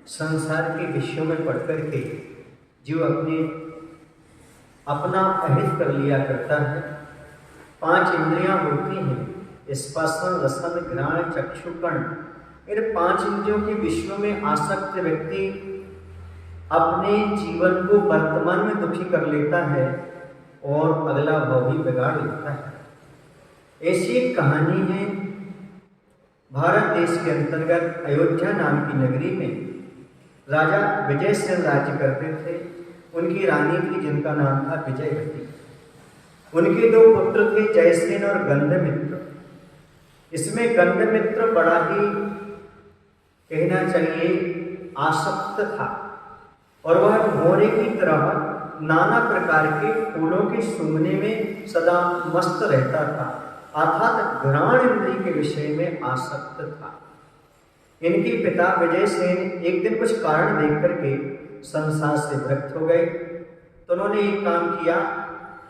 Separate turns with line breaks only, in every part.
संसार के विषयों में पढ़ कर के जो अपना अहित कर लिया करता है। 5 इंद्रियां होती हैं, स्पर्शन, रसन, घ्राण, चक्षु, कर्ण। इन 5 इंद्रियों के विषयों में आसक्त व्यक्ति अपने जीवन को वर्तमान में दुखी कर लेता है और अगला भाव भी बिगाड़ लेता है। ऐसी एक कहानी है भारत देश के अंतर्गत अयोध्या नाम की नगरी में राजा विजयसेन राज्य करते थे। उनकी रानी थी जिनका नाम था विजयवती। उनके 2 पुत्र थे, जयसेन और गंधमित्र। इसमें गंधमित्र बड़ा ही कहना चाहिए आसक्त था और वह भौरे की तरह नाना प्रकार के फूलों के सूंघने में सदा मस्त रहता था, अर्थात घ्राण इंद्रिय के विषय में आसक्त था। इनके पिता विजयसेन एक दिन कुछ कारण देख करके संसार से विरक्त हो गए, तो उन्होंने एक काम किया।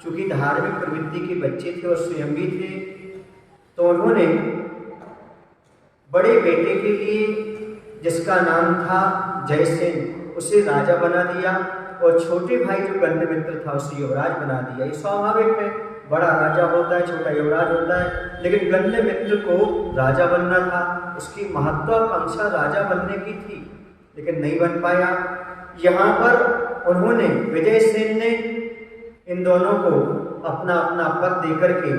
चूंकि धार्मिक प्रवृत्ति के बच्चे थे और स्वयं भी थे, तो उन्होंने बड़े बेटे के लिए, जिसका नाम था जयसेन, उसे राजा बना दिया और छोटे भाई जो गंधमित्र था उसे युवराज बना दिया। ये स्वाभाविक है, बड़ा राजा होता है, छोटा युवराज होता है। लेकिन गंधमित्र को राजा बनना था, उसकी महत्वाकांक्षा राजा बनने की थी, लेकिन नहीं बन पाया। यहाँ पर उन्होंने, विजयसेन ने इन दोनों को अपना अपना पद देकर के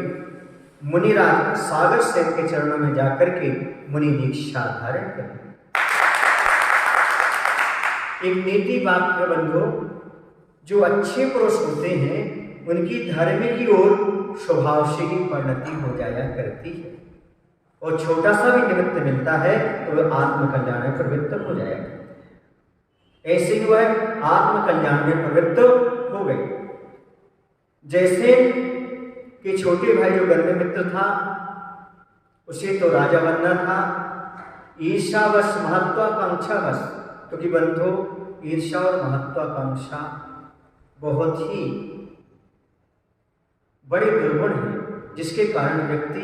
मुनिराज सागर सेन के चरणों में जाकर के मुनि दीक्षा धारण कर। एक नीति वाक्य बंधु, जो अच्छे पुरुष होते हैं उनकी धर्म की ओर स्वभाव से ही परिणति हो जाया करती है, और छोटा सा भी निमित्त मिलता है तो वह आत्मकल्याण में प्रवृत्त हो जाया करता है। ऐसे ही वह आत्मकल्याण में प्रवृत्त हो गए। जयसेन के छोटे भाई जो गंधमित्र था, उसे तो राजा बनना था। ईर्ष्यावश, महत्वाकांक्षावश, क्योंकि बंधु ईर्ष्या और महत्वाकांक्षा बहुत ही बड़े दुर्गुण हैं, जिसके कारण व्यक्ति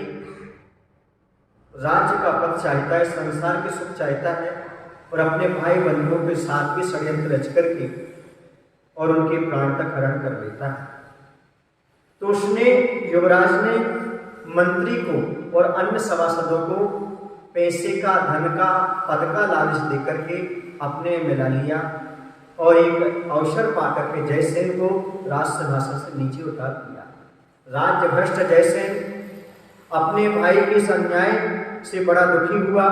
राज्य का पद चाहता है, संसार के सुख चाहता है और अपने भाई बंधुओं के साथ भी षड्यंत्र रच करके और उनके प्राण तक हरण कर लेता है। तो उसने, युवराज ने मंत्री को और अन्य सभासदों को पैसे का, धन का, पद का लालच देकर के अपने मिला लिया और एक अवसर पाकर के जयसेन को राज सिंहासन से नीचे उतार दिया। राज्य भ्रष्ट जयसेन अपने भाई के इस अन्याय से बड़ा दुखी हुआ।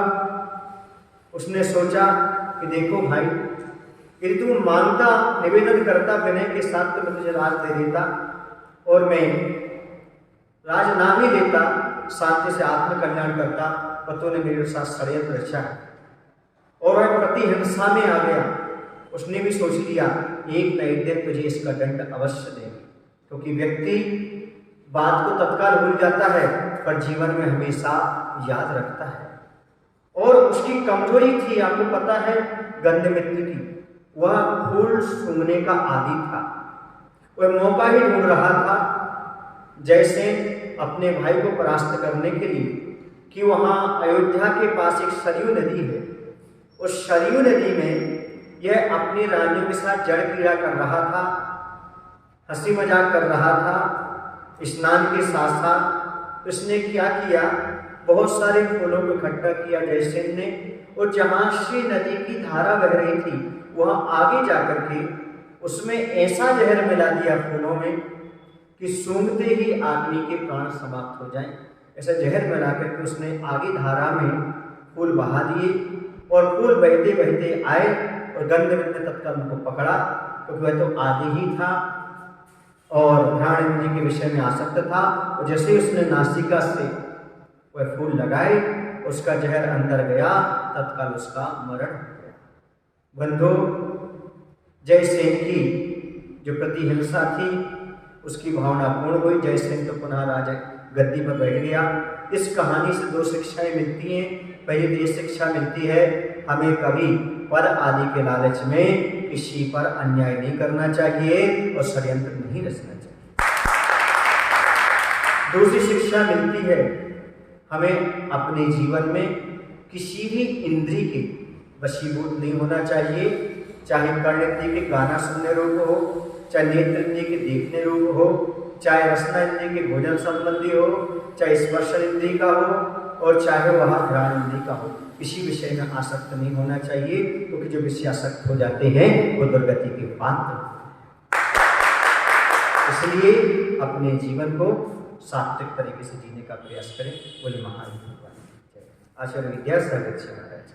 उसने सोचा कि देखो भाई, यदि तू मांगता, निवेदन करता विनय के साथ तो मैं तुझे राज दे देता, और मैं राज ना भी देता, शांति से आत्मकल्याण करता, पर तूने मेरे साथ षड्यंत्र रचा और वह प्रतिहिंसा में आ गया। उसने भी सोच लिया एक न एक दिन तुझे इसका दंड अवश्य देंगे, क्योंकि व्यक्ति बात को तत्काल भूल जाता है पर जीवन में हमेशा याद रखता है। और उसकी कमजोरी थी, आपको पता है, गंधमित्र की। वह फूल सूंघने का आदी था, वह मौका ही ढूंढ रहा था जयसेन अपने भाई को परास्त करने के लिए, कि वहाँ अयोध्या के पास एक सरयू नदी है। उस सरयू नदी में यह अपनी रानियों के साथ जड़ क्रीड़ा कर रहा था, हंसी मजाक कर रहा था स्नान के साथ साथ। उसने क्या किया, बहुत सारे फूलों को इकट्ठा किया जयसेन ने, और जहाँ से नदी की धारा बह रही थी वहाँ आगे जाकर के उसमें ऐसा जहर मिला दिया फूलों में कि सूंघते ही आदमी के प्राण समाप्त हो जाएं। ऐसा जहर मिला करके उसने आगे धारा में फूल बहा दिए और फूल बहते बहते आए और गंधमित्र ने तत्काल उनको पकड़ा, क्योंकि वह तो आदि ही था और घ्राण इंद्रिय के विषय में आसक्त था। और जैसे उसने नासिका से वह फूल लगाए, उसका जहर अंदर गया, तत्काल उसका मरण हो गया। बंधु, जयसेन की जो प्रतिहिंसा थी उसकी भावना पूर्ण हुई। जयसेन तो पुनः राजा गद्दी पर बैठ गया। इस कहानी से 2 शिक्षाएं मिलती हैं। पहली तो ये शिक्षा मिलती है, हमें कभी पद आदि के लालच में किसी पर अन्याय नहीं करना चाहिए और षड्यंत्र नहीं रचना चाहिए। दूसरी शिक्षा मिलती है, हमें अपने जीवन में किसी भी इंद्रिय के वशीभूत नहीं होना चाहिए, चाहे कर्ण इंद्रिय के गाना सुनने रूप हो, चाहे नेत्र इंद्रिय के देखने रूप हो, चाहे रसना इंद्रिय के भोजन संबंधी हो, चाहे स्पर्शन इंद्रिय का हो, और चाहे वह घ्राण इंद्रिय का हो। किसी विषय में आसक्त नहीं होना चाहिए, क्योंकि जो विषय आसक्त हो जाते हैं वो दुर्गति के पात्र। इसलिए अपने जीवन को सात्विक तरीके से जीने का प्रयास करें। बोले महाराज भगवान। आचार्य विद्यासागर जी महाराज।